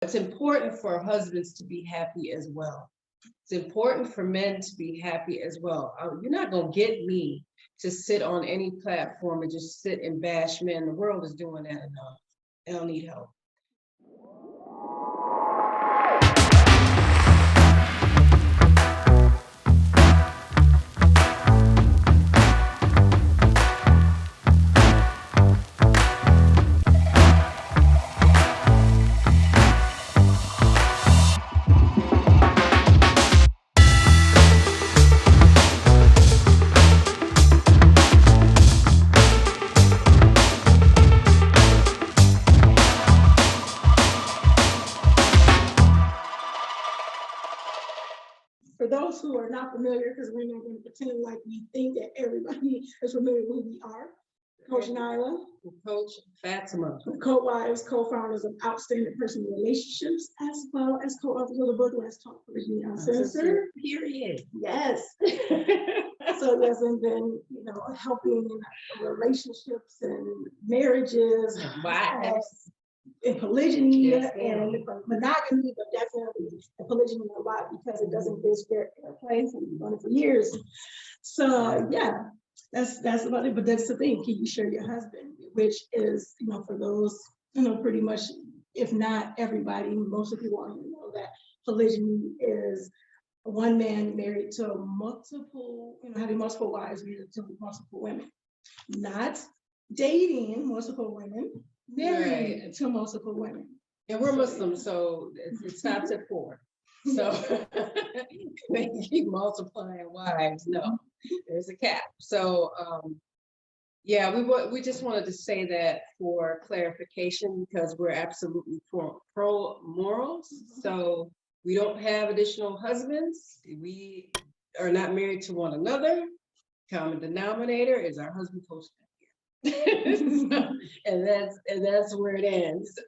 It's important for husbands to be happy as well. It's important for men to be happy as well. You're not going to get me to sit on any platform and just sit and bash men. The world is doing that enough. They don't need help. For those who are not familiar, because we're not going to pretend like we think that everybody is familiar with who we are, Coach Nyla, Coach Fatimah, co-wives, co-founders of Outstanding Personal Relationships, as well as co-authors of the book Let's Talk Polygyny Uncensored. Period. Yes. So yes, and then helping relationships and marriages, wives, and polygyny, yes, and monogamy, but definitely polygyny a lot because it doesn't get fair play. So we've done it for years. So yeah, that's about it. But that's the thing. Can you share your husband? Which is, for those, pretty much, if not everybody, most of the people know that polygyny is one man married to multiple, having multiple wives, married to multiple women, not dating multiple women, married to multiple women. And we're Muslims, so it stops at 4. So they keep multiplying wives. No, there's a cap. So yeah, we just wanted to say that for clarification, because we're absolutely pro morals. So we don't have additional husbands. We are not married to one another. Common denominator is our husband, Coach Nyla. and that's where it ends.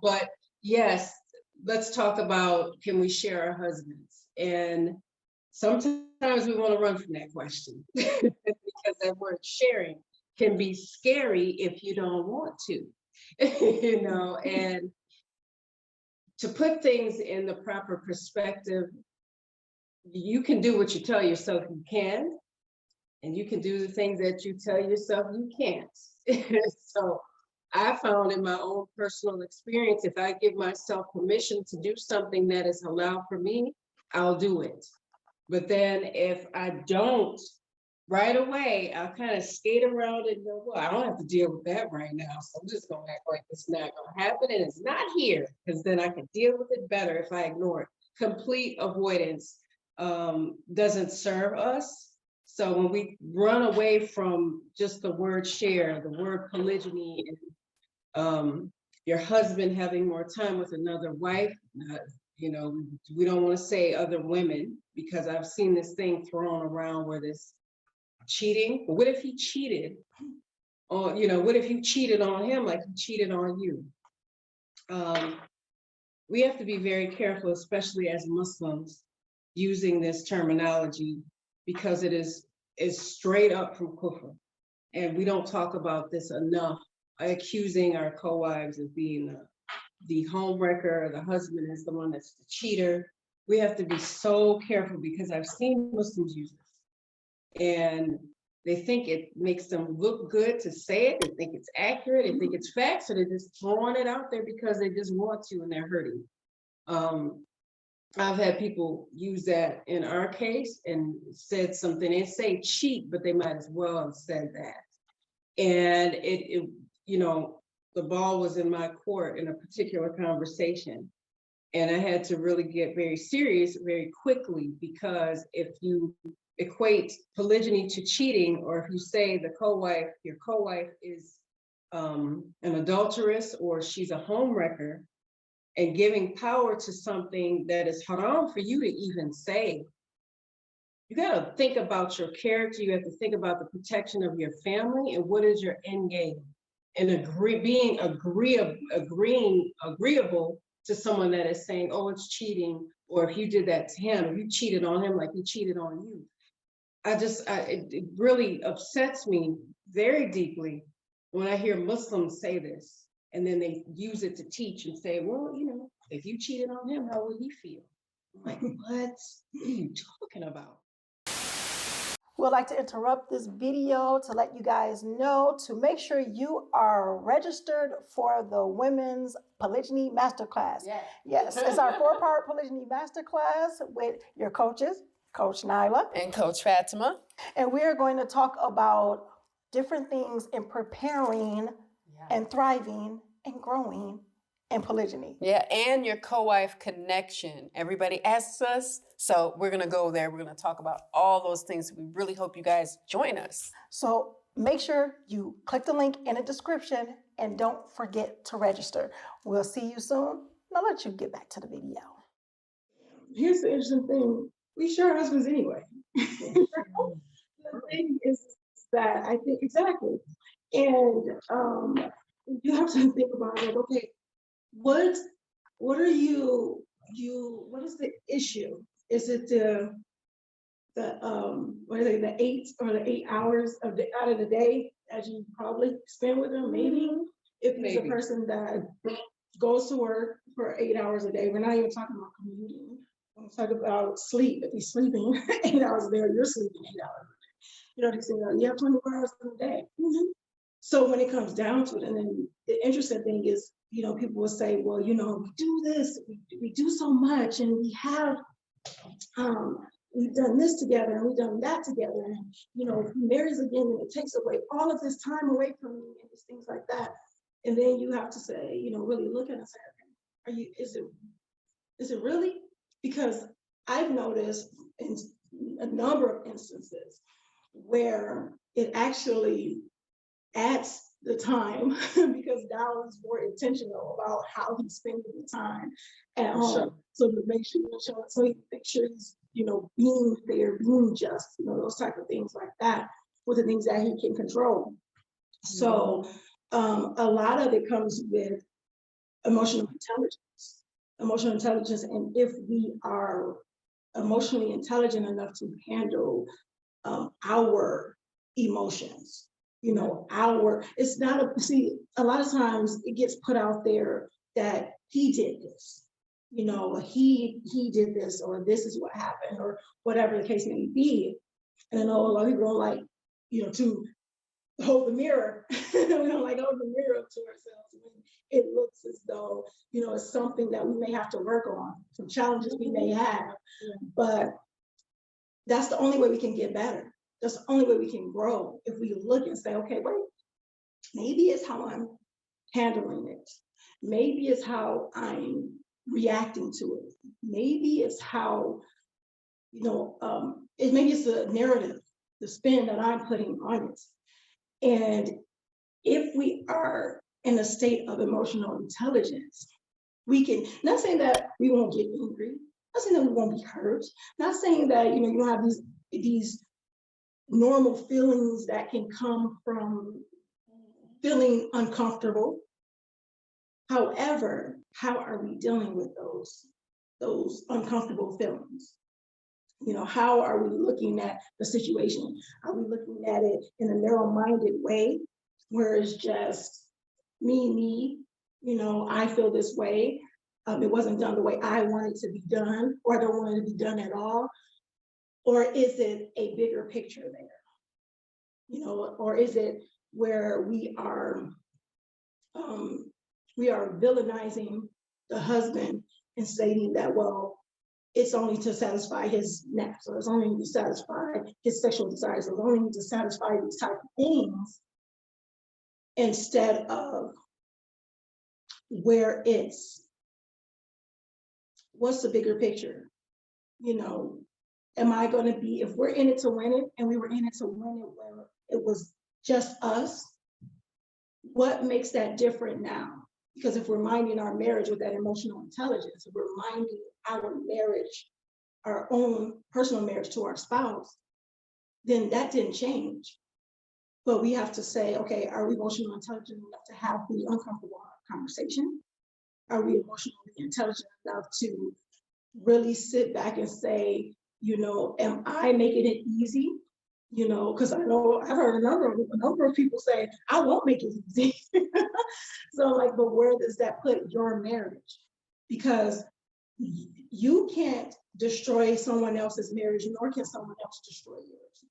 But yes, let's talk about, can we share our husbands? And sometimes we want to run from that question because that word sharing can be scary if you don't want to, and to put things in the proper perspective, you can do what you tell yourself you can, and you can do the things that you tell yourself you can't. So I found in my own personal experience, if I give myself permission to do something that is allowed for me, I'll do it. But then if I don't, right away, I'll kind of skate around and go, well, I don't have to deal with that right now. So I'm just going to act like it's not going to happen and it's not here, because then I can deal with it better if I ignore it. Complete avoidance doesn't serve us. So when we run away from just the word share, the word polygyny, and your husband having more time with another wife, we don't want to say other women, because I've seen this thing thrown around where this cheating. But what if he cheated on, what if you cheated on him like he cheated on you? We have to be very careful, especially as Muslims, using this terminology, because it is straight up from kufr. And we don't talk about this enough, accusing our co-wives of being the home wrecker, the husband is the one that's the cheater. We have to be so careful, because I've seen Muslims use this. And they think it makes them look good to say it. They think it's accurate. They think it's facts. So they're just throwing it out there because they just want to, and they're hurting. I've had people use that in our case and said something. They say cheat, but they might as well have said that. And the ball was in my court in a particular conversation. And I had to really get very serious very quickly, because if you equate polygyny to cheating, or if you say your co-wife is an adulteress, or she's a home wrecker, and giving power to something that is haram for you to even say, you got to think about your character. You have to think about the protection of your family, and what is your end game, and being agreeable to someone that is saying, oh, it's cheating, or if you did that to him, if you cheated on him like he cheated on you. It really upsets me very deeply when I hear Muslims say this, and then they use it to teach and say, well, if you cheated on him, how would he feel? I'm like, what are you talking about? We'd like to interrupt this video to let you guys know to make sure you are registered for the Women's Polygyny Masterclass. Yes, it's our 4-part Polygyny Masterclass with your coaches, Coach Nyla and Coach Fatimah. And we are going to talk about different things in preparing and thriving and growing in polygyny. Yeah, and your co-wife connection. Everybody asks us, so we're going to go there. We're going to talk about all those things. We really hope you guys join us. So make sure you click the link in the description and don't forget to register. We'll see you soon. I'll let you get back to the video. Here's the interesting thing. We share husbands anyway. The thing is that I think exactly. And you have to think about it, okay, what are you what is the issue? Is it the 8 hours out of the day as you probably spend with them? Maybe if he's a person that goes to work for 8 hours a day, we're not even talking about commuting. I'm talking about sleep. If he's sleeping 8 hours a day, or you're sleeping 8 hours a day. You know what I'm saying? You have 24 hours a day. So when it comes down to it, and then the interesting thing is, people will say, well, we do this, we do so much, and we have, we've done this together, and we've done that together, and, if he marries again, and it takes away all of this time away from me, and just things like that. And then you have to say, really look at it and say, is it really? Because I've noticed in a number of instances where it actually adds the time because Dow is more intentional about how he's spending the time at home. So to make sure, so he makes sure he's, being there, being just, those type of things like that, with the things that he can control. So a lot of it comes with emotional intelligence, and if we are emotionally intelligent enough to handle our emotions, it's not a lot of times it gets put out there that he did this, he did this, or this is what happened, or whatever the case may be. And then a lot of people don't like, to hold the mirror. We don't like hold the mirror up to ourselves when it looks as though, it's something that we may have to work on, some challenges we may have. But that's the only way we can get better. That's the only way we can grow, if we look and say, okay, wait, maybe it's how I'm handling it. Maybe it's how I'm reacting to it. Maybe it's how, maybe it's the narrative, the spin that I'm putting on it. And if we are in a state of emotional intelligence, we can, not saying that we won't get angry, not saying that we won't be hurt, not saying that, you don't have these normal feelings that can come from feeling uncomfortable. However, how are we dealing with those uncomfortable feelings? How are we looking at the situation? Are we looking at it in a narrow-minded way, where it's just me, I feel this way. It wasn't done the way I want it to be done, or I don't want it to be done at all. Or is it a bigger picture there? Or is it where we are villainizing the husband and stating that, well, it's only to satisfy his naps, or it's only to satisfy his sexual desires, or it's only to satisfy these type of things, instead of where it's, what's the bigger picture? Am I going to be, if we're in it to win it, and we were in it to win it where it was just us, what makes that different now? Because if we're minding our marriage with that emotional intelligence, if we're minding our marriage, our own personal marriage to our spouse, then that didn't change. But we have to say, okay, are we emotionally intelligent enough to have the uncomfortable conversation? Are we emotionally intelligent enough to really sit back and say, am I making it easy? Because I know I've heard a number of people say, I won't make it easy. So but where does that put your marriage? because you can't destroy someone else's marriage, nor can someone else destroy yours.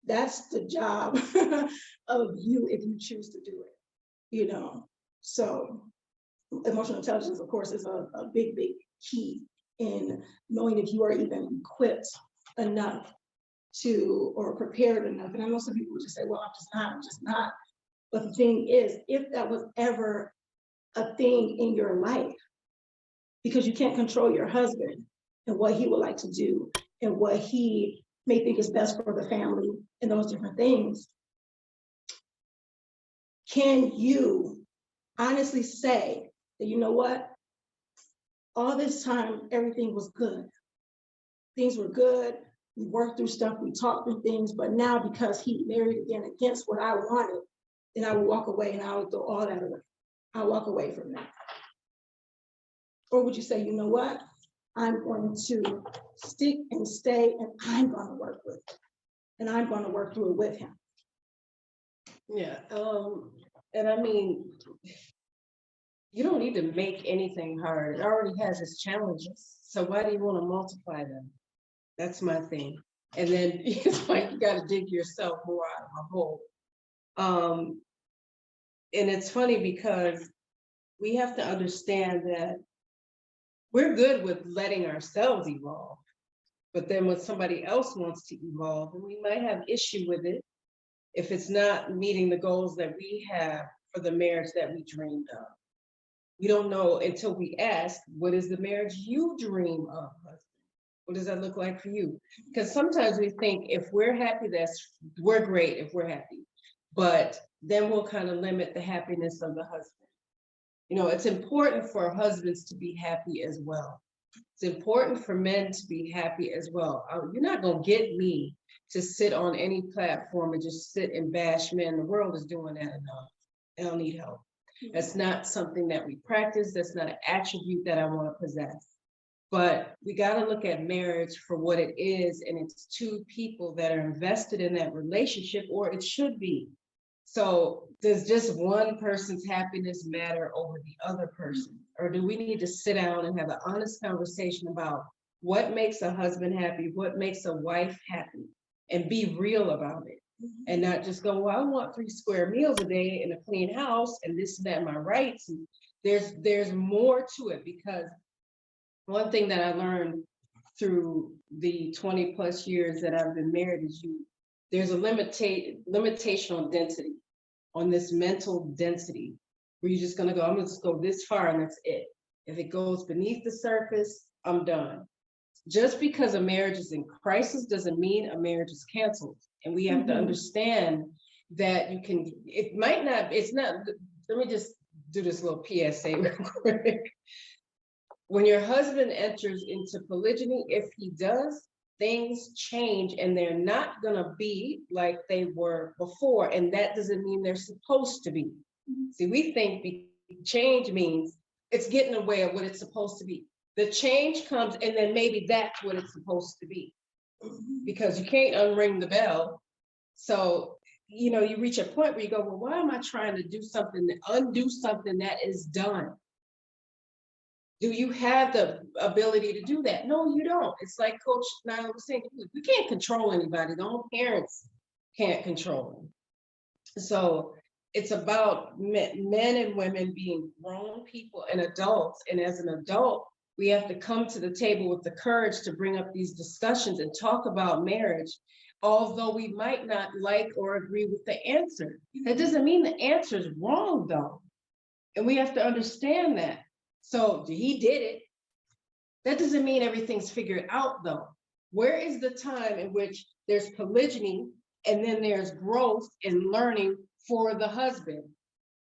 That's the job of you if you choose to do it, you know. So emotional intelligence, of course, is a big, big key in knowing if you are even equipped enough to, or prepared enough. And I know some people would just say, well, I'm just not. But the thing is, if that was ever a thing in your life, because you can't control your husband and what he would like to do and what he may think is best for the family and those different things, can you honestly say that, you know what, all this time, everything was good. Things were good. We worked through stuff, we talked through things, but now because he married again against what I wanted, then I would walk away and I would throw all that away. I'll walk away from that. Or would you say, you know what, I'm going to stick and stay and I'm going to work with it. And I'm going to work through it with him. Yeah, and I mean, you don't need to make anything hard. It already has its challenges. So why do you want to multiply them? That's my thing. And then it's like you got to dig yourself more out of a hole. And it's funny because we have to understand that we're good with letting ourselves evolve. But then when somebody else wants to evolve, and we might have issue with it if it's not meeting the goals that we have for the marriage that we dreamed of. We don't know until we ask, what is the marriage you dream of, husband? What does that look like for you? Because sometimes we think if we're happy, we're great if we're happy. But then we'll kind of limit the happiness of the husband. You know, it's important for husbands to be happy as well. It's important for men to be happy as well. You're not going to get me to sit on any platform and just sit and bash men. The world is doing that enough. They don't need help. That's not something that we practice. That's not an attribute that I want to possess. But we got to look at marriage for what it is, and it's two people that are invested in that relationship, or it should be. So does just one person's happiness matter over the other person? Or do we need to sit down and have an honest conversation about what makes a husband happy, what makes a wife happy, and be real about it? And not just go, well, I want 3 square meals a day and a clean house and this and that, my rights. And there's more to it, because one thing that I learned through the 20 plus years that I've been married is there's a limitation on density, on this mental density, where you're just gonna go, I'm gonna just go this far and that's it. If it goes beneath the surface, I'm done. Just because a marriage is in crisis doesn't mean a marriage is canceled. And we have to understand that it's not, let me just do this little PSA real quick. When your husband enters into polygyny, if he does, things change and they're not gonna be like they were before. And that doesn't mean they're supposed to be. See, we think change means it's getting away of what it's supposed to be. The change comes and then maybe that's what it's supposed to be, because you can't unring the bell. So, you know, you reach a point where you go, well, why am I trying to do something, undo something that is done? Do you have the ability to do that? No, you don't. It's like Coach Nyla was saying, we can't control anybody. The own parents can't control them. So it's about men and women being grown people and adults. And as an adult, we have to come to the table with the courage to bring up these discussions and talk about marriage, although we might not like or agree with the answer. That doesn't mean the answer is wrong, though. And we have to understand that. So he did it. That doesn't mean everything's figured out, though. Where is the time in which there's polygyny and then there's growth and learning for the husband?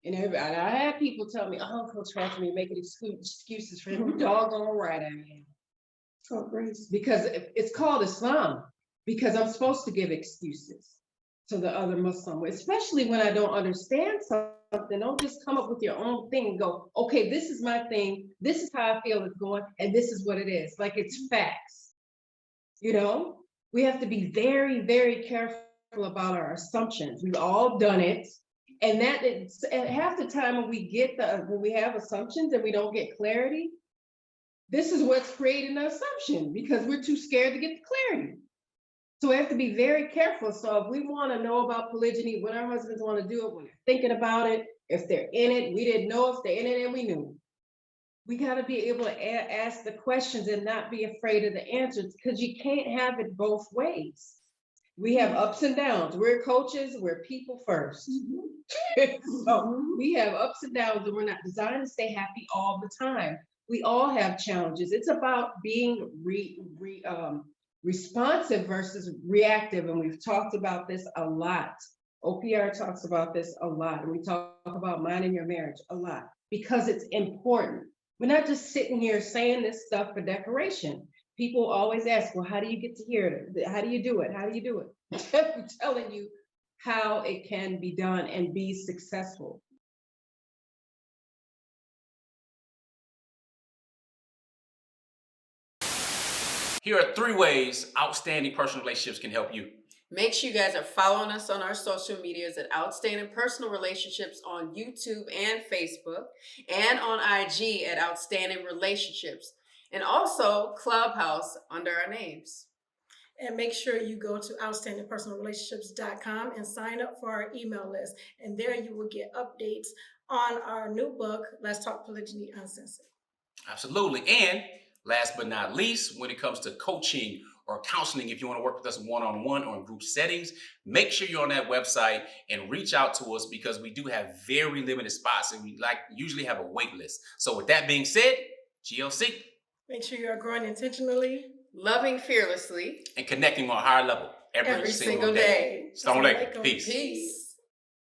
And everybody, I had people tell me, oh, Coach Fatimah, you're making excuses for him. You're doggone right I am. Oh, great. Because it's called Islam, because I'm supposed to give excuses to the other Muslim, especially when I don't understand something. Don't just come up with your own thing and go, okay, this is my thing. This is how I feel it's going, and this is what it is. Like it's facts. You know, we have to be very, very careful about our assumptions. We've all done it. And that is, at half the time when we have assumptions and we don't get clarity, this is what's creating the assumption because we're too scared to get the clarity. So we have to be very careful. So if we want to know about polygyny, when our husbands want to do it, when they're thinking about it, if they're in it, we didn't know if they're in it and we knew. We got to be able to ask the questions and not be afraid of the answers because you can't have it both ways. We have ups and downs. We're coaches, we're people first. So we have ups and downs and we're not designed to stay happy all the time. We all have challenges. It's about being responsive versus reactive. And we've talked about this a lot. OPR talks about this a lot. And we talk about minding your marriage a lot because it's important. We're not just sitting here saying this stuff for decoration. People always ask, well, how do you get to hear it? How do you do it? How do you do it? I'm telling you how it can be done and be successful. Here are 3 ways outstanding personal relationships can help you. Make sure you guys are following us on our social medias at Outstanding Personal Relationships on YouTube and Facebook, and on IG at Outstanding Relationships, and also Clubhouse under our names. And make sure you go to outstandingpersonalrelationships.com and sign up for our email list. And there you will get updates on our new book, Let's Talk Polygyny Uncensored. Absolutely. And last but not least, when it comes to coaching or counseling, if you want to work with us one-on-one or in group settings, make sure you're on that website and reach out to us because we do have very limited spots and we usually have a wait list. So with that being said, GLC. Make sure you are growing intentionally, loving fearlessly, and connecting on a higher level every single day. Assalamu alaikum. Peace. Peace.